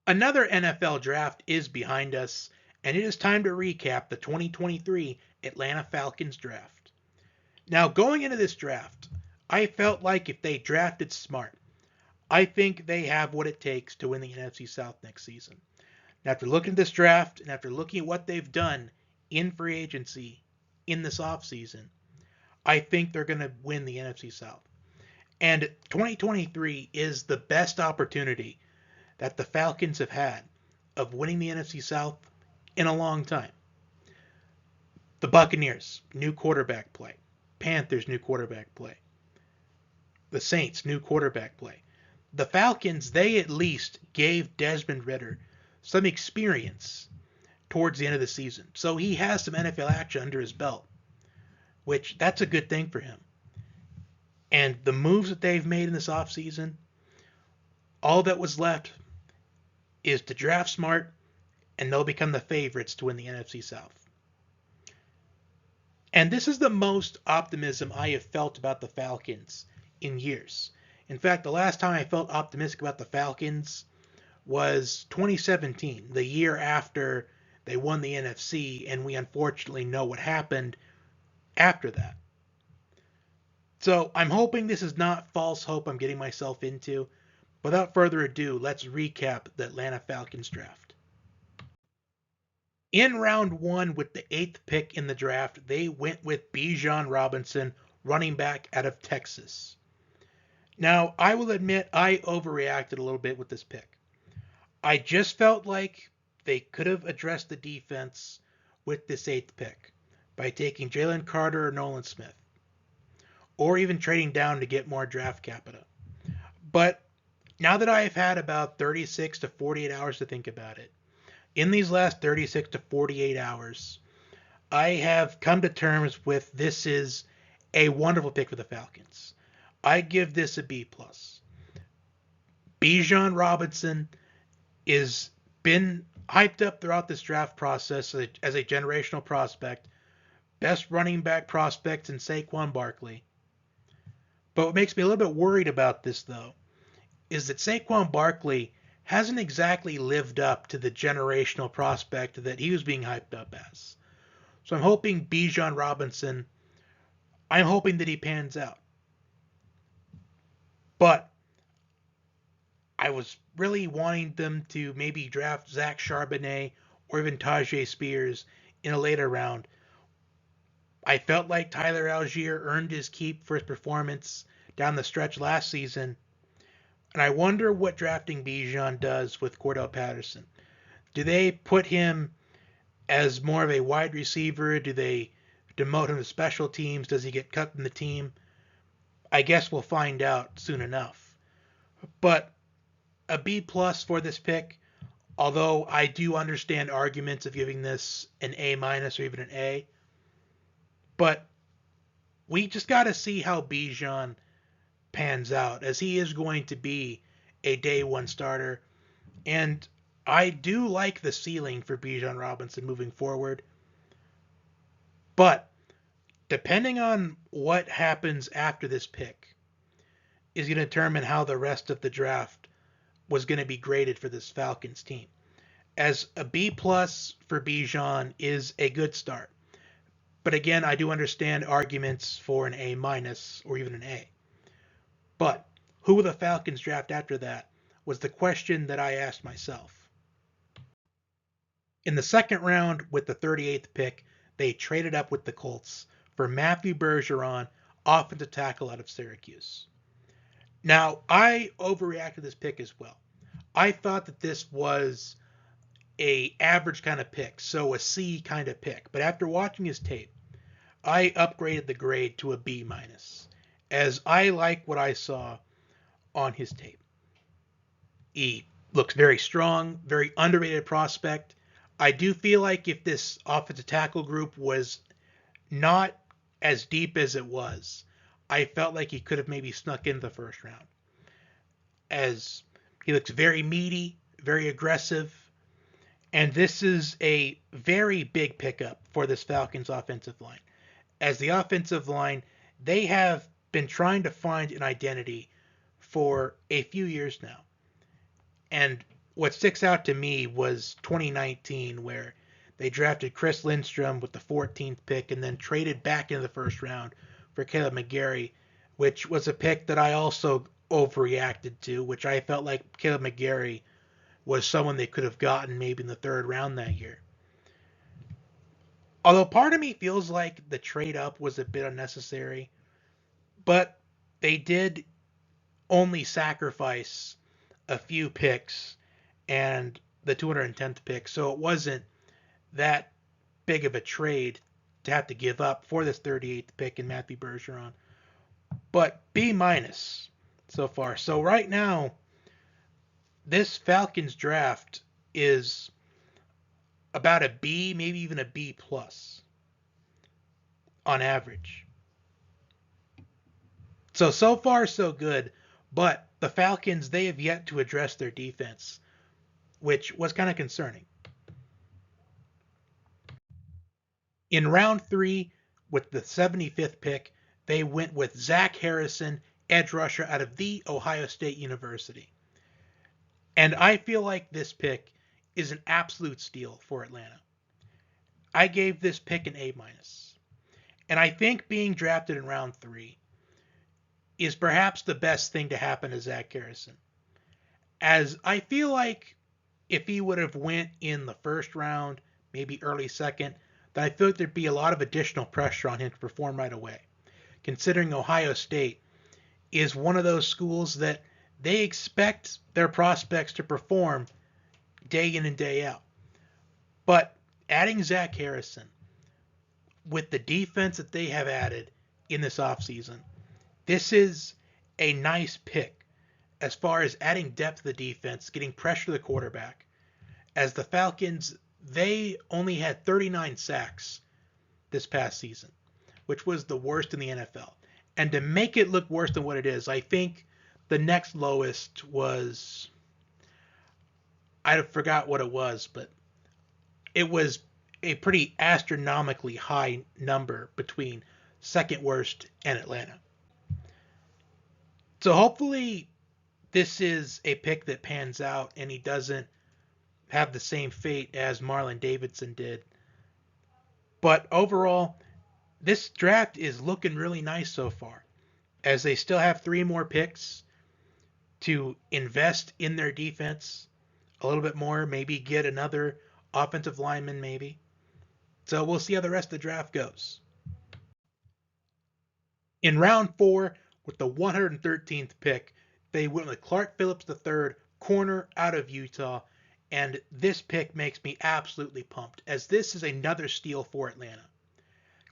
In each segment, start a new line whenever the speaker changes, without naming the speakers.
Another NFL draft is behind us, and it is time to recap the 2023 Atlanta Falcons draft. Now, going into this draft, I felt like if they drafted smart, I think they have what it takes to win the NFC South next season. Now, after looking at this draft and after looking at what they've done in free agency in this offseason, I think they're going to win the NFC South. And 2023 is the best opportunity that the Falcons have had of winning the NFC South in a long time. The Buccaneers, new quarterback play. Panthers, new quarterback play. The Saints, new quarterback play. The Falcons, they at least gave Desmond Ridder some experience towards the end of the season. So he has some NFL action under his belt, which that's a good thing for him. And the moves that they've made in this offseason, all that was left is to draft smart, and they'll become the favorites to win the NFC South. And this is the most optimism I have felt about the Falcons in years. In fact, the last time I felt optimistic about the Falcons was 2017, the year after they won the NFC, and we unfortunately know what happened after that. So I'm hoping this is not false hope I'm getting myself into. Without further ado, let's recap the Atlanta Falcons draft. In round one, with the 8th pick in the draft, they went with Bijan Robinson, running back out of Texas. Now, I will admit I overreacted a little bit with this pick. I just felt like they could have addressed the defense with this 8th pick by taking Jalen Carter or Nolan Smith, or even trading down to get more draft capital. But now that I have had about 36 to 48 hours to think about it, in these last 36 to 48 hours, I have come to terms with this is a wonderful pick for the Falcons. I give this a B+. Bijan Robinson is been hyped up throughout this draft process as a generational prospect, best running back prospect in Saquon Barkley. But what makes me a little bit worried about this, though, is that Saquon Barkley hasn't exactly lived up to the generational prospect that he was being hyped up as. So I'm hoping Bijan Robinson, I'm hoping that he pans out. But I was really wanting them to maybe draft Zach Charbonnet or even Tajay Spears in a later round. I felt like Tyler Algier earned his keep for his performance down the stretch last season, and I wonder what drafting Bijan does with Cordell Patterson. Do they put him as more of a wide receiver? Do they demote him to special teams? Does he get cut from the team? I guess we'll find out soon enough. But a B+ for this pick, although I do understand arguments of giving this an A- or even an A. But we just got to see how Bijan pans out, as he is going to be a day one starter. And I do like the ceiling for Bijan Robinson moving forward. But depending on what happens after this pick is going to determine how the rest of the draft was going to be graded for this Falcons team. As a B+ for Bijan is a good start. But again, I do understand arguments for an A- or even an A. But who will the Falcons draft after that was the question that I asked myself. In the second round, with the 38th pick, they traded up with the Colts for Matthew Bergeron, offensive tackle out of Syracuse. Now, I overreacted to this pick as well. I thought that this was a average kind of pick, so a C kind of pick. But after watching his tape, I upgraded the grade to a B-, as I like what I saw on his tape. He looks very strong, very underrated prospect. I do feel like if this offensive tackle group was not as deep as it was, I felt like he could have maybe snuck into the first round. As he looks very meaty, very aggressive, and this is a very big pickup for this Falcons offensive line. As the offensive line, they have been trying to find an identity for a few years now. And what sticks out to me was 2019, where they drafted Chris Lindstrom with the 14th pick and then traded back into the first round for Caleb McGarry, which was a pick that I also overreacted to, which I felt like Caleb McGarry was someone they could have gotten maybe in the third round that year. Although part of me feels like the trade up was a bit unnecessary, but they did only sacrifice a few picks and the 210th pick, so it wasn't that big of a trade to have to give up for this 38th pick in Matthew Bergeron. But B minus so far. So right now, this Falcons draft is about a B, maybe even a B plus on average. So far so good, but the Falcons, they have yet to address their defense, which was kind of concerning. In round 3, with the 75th pick, they went with Zach Harrison, edge rusher out of the Ohio State University. And I feel like this pick is an absolute steal for Atlanta. I gave this pick an A minus. And I think being drafted in round 3 is perhaps the best thing to happen to Zach Harrison. As I feel like if he would have went in the first round, maybe early second, then I feel like there'd be a lot of additional pressure on him to perform right away. Considering Ohio State is one of those schools that they expect their prospects to perform day in and day out. But adding Zach Harrison with the defense that they have added in this offseason, this is a nice pick as far as adding depth to the defense, getting pressure to the quarterback. As the Falcons, they only had 39 sacks this past season, which was the worst in the NFL. And to make it look worse than what it is, I think the next lowest was, I forgot what it was, but it was a pretty astronomically high number between second worst and Atlanta. So hopefully this is a pick that pans out and he doesn't have the same fate as Marlon Davidson did. But overall, this draft is looking really nice so far, as they still have 3 more picks to invest in their defense a little bit more, maybe get another offensive lineman maybe. So we'll see how the rest of the draft goes. In round 4, with the 113th pick, they went with Clark Phillips III, corner out of Utah, and this pick makes me absolutely pumped, as this is another steal for Atlanta.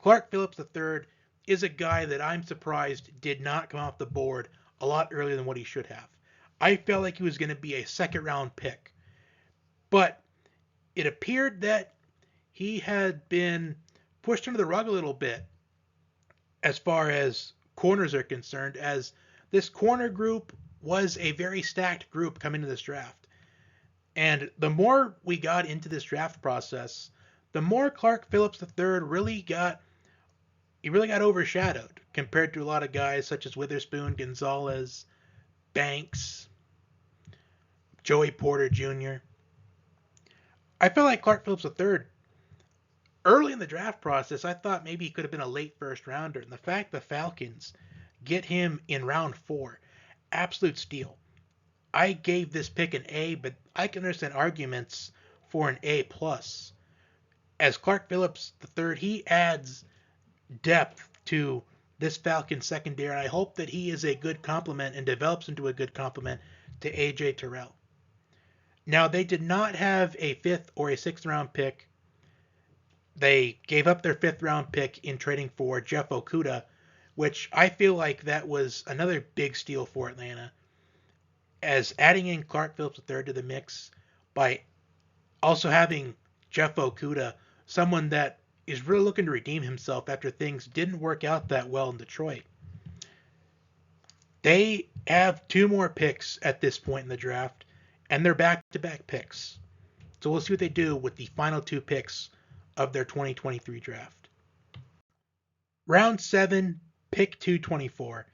Clark Phillips III is a guy that I'm surprised did not come off the board a lot earlier than what he should have. I felt like he was going to be a second round pick, but it appeared that he had been pushed under the rug a little bit as far as corners are concerned, as this corner group was a very stacked group coming into this draft. And the more we got into this draft process, the more Clark Phillips III really got overshadowed compared to a lot of guys such as Witherspoon, Gonzalez, Banks, Joey Porter Jr. I felt like Clark Phillips III, early in the draft process, I thought maybe he could have been a late first rounder. And the fact the Falcons get him in round 4, absolute steal. I gave this pick an A, but I can understand arguments for an A+. As Clark Phillips III, he adds depth to this Falcons secondary, and I hope that he is a good complement and develops into a good complement to A.J. Terrell. Now, they did not have a 5th or a 6th round pick. They gave up their 5th round pick in trading for Jeff Okudah, which I feel like that was another big steal for Atlanta, as adding in Clark Phillips III to the mix by also having Jeff Okudah, someone that is really looking to redeem himself after things didn't work out that well in Detroit. They have 2 more picks at this point in the draft, and they're back-to-back picks. So we'll see what they do with the final 2 picks of their 2023 draft. Round 7, pick 224,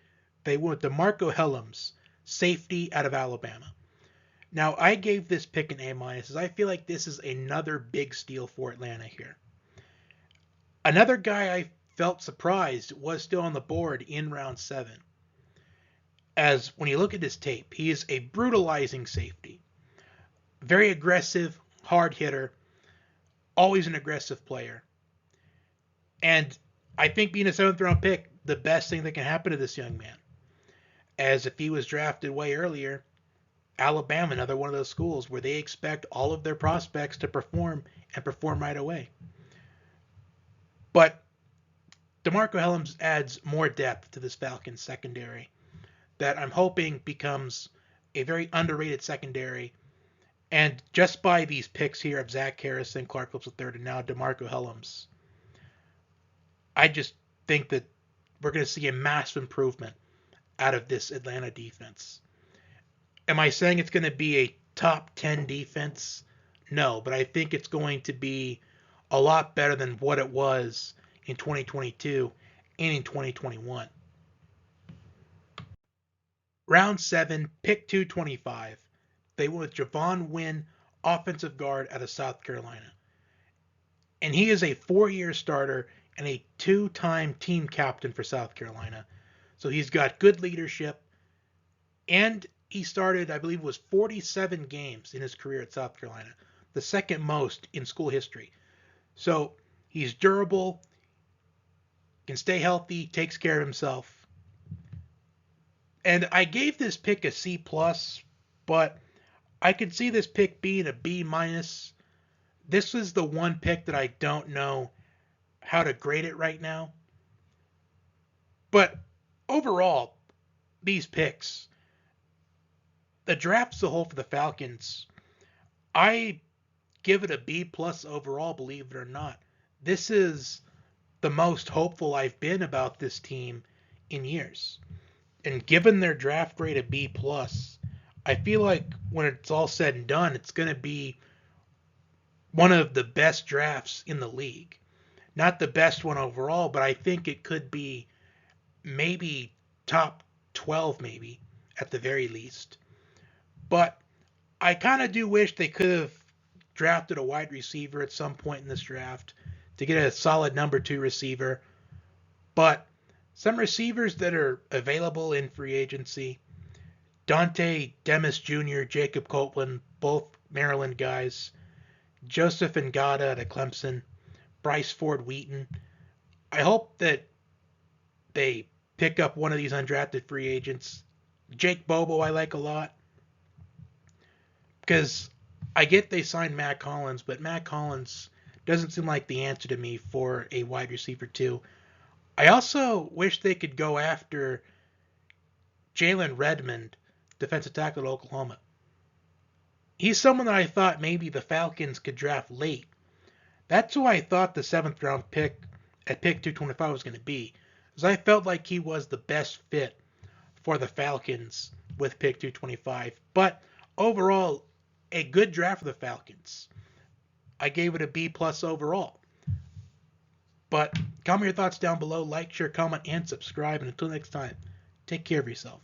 they went with DeMarco Hellams, safety out of Alabama. Now, I gave this pick an A-, as I feel like this is another big steal for Atlanta here. Another guy I felt surprised was still on the board in round 7. As when you look at his tape, he is a brutalizing safety. Very aggressive, hard hitter, always an aggressive player. And I think being a 7th round pick, the best thing that can happen to this young man. As if he was drafted way earlier, Alabama, another one of those schools where they expect all of their prospects to perform and perform right away. But DeMarco Hellams adds more depth to this Falcons secondary that I'm hoping becomes a very underrated secondary. And just by these picks here of Zach Harrison, Clark Phillips III, and now DeMarco Hellams, I just think that we're going to see a massive improvement out of this Atlanta defense. Am I saying it's going to be a top 10 defense? No, but I think it's going to be a lot better than what it was in 2022 and in 2021. Round 7, pick 225. They went with Javon Wynn, offensive guard out of South Carolina. And he is a 4-year starter and a 2-time team captain for South Carolina. So he's got good leadership. And he started, I believe, was 47 games in his career at South Carolina, the second most in school history. So he's durable, can stay healthy, takes care of himself. And I gave this pick a C+, but I could see this pick being a B-. This is the one pick that I don't know how to grade it right now. But overall, these picks, the draft as a whole for the Falcons, I give it a B+ overall, believe it or not. This is the most hopeful I've been about this team in years. And given their draft grade of B+, I feel like when it's all said and done, it's going to be one of the best drafts in the league. Not the best one overall, but I think it could be maybe top 12 maybe at the very least. But I kind of do wish they could have drafted a wide receiver at some point in this draft to get a solid number 2 receiver. But some receivers that are available in free agency, Dante Demis Jr., Jacob Copeland, both Maryland guys, Joseph Ngata at Clemson, Bryce Ford Wheaton. I hope that they pick up one of these undrafted free agents. Jake Bobo I like a lot. Because I get they signed Matt Collins, but Matt Collins doesn't seem like the answer to me for a wide receiver too. I also wish they could go after Jalen Redmond, defensive tackle at Oklahoma. He's someone that I thought maybe the Falcons could draft late. That's who I thought the 7th round pick at pick 225 was going to be. Because I felt like he was the best fit for the Falcons with pick 225. But overall, a good draft for the Falcons. I gave it a B+ overall. But comment your thoughts down below. Like, share, comment, and subscribe. And until next time, take care of yourself.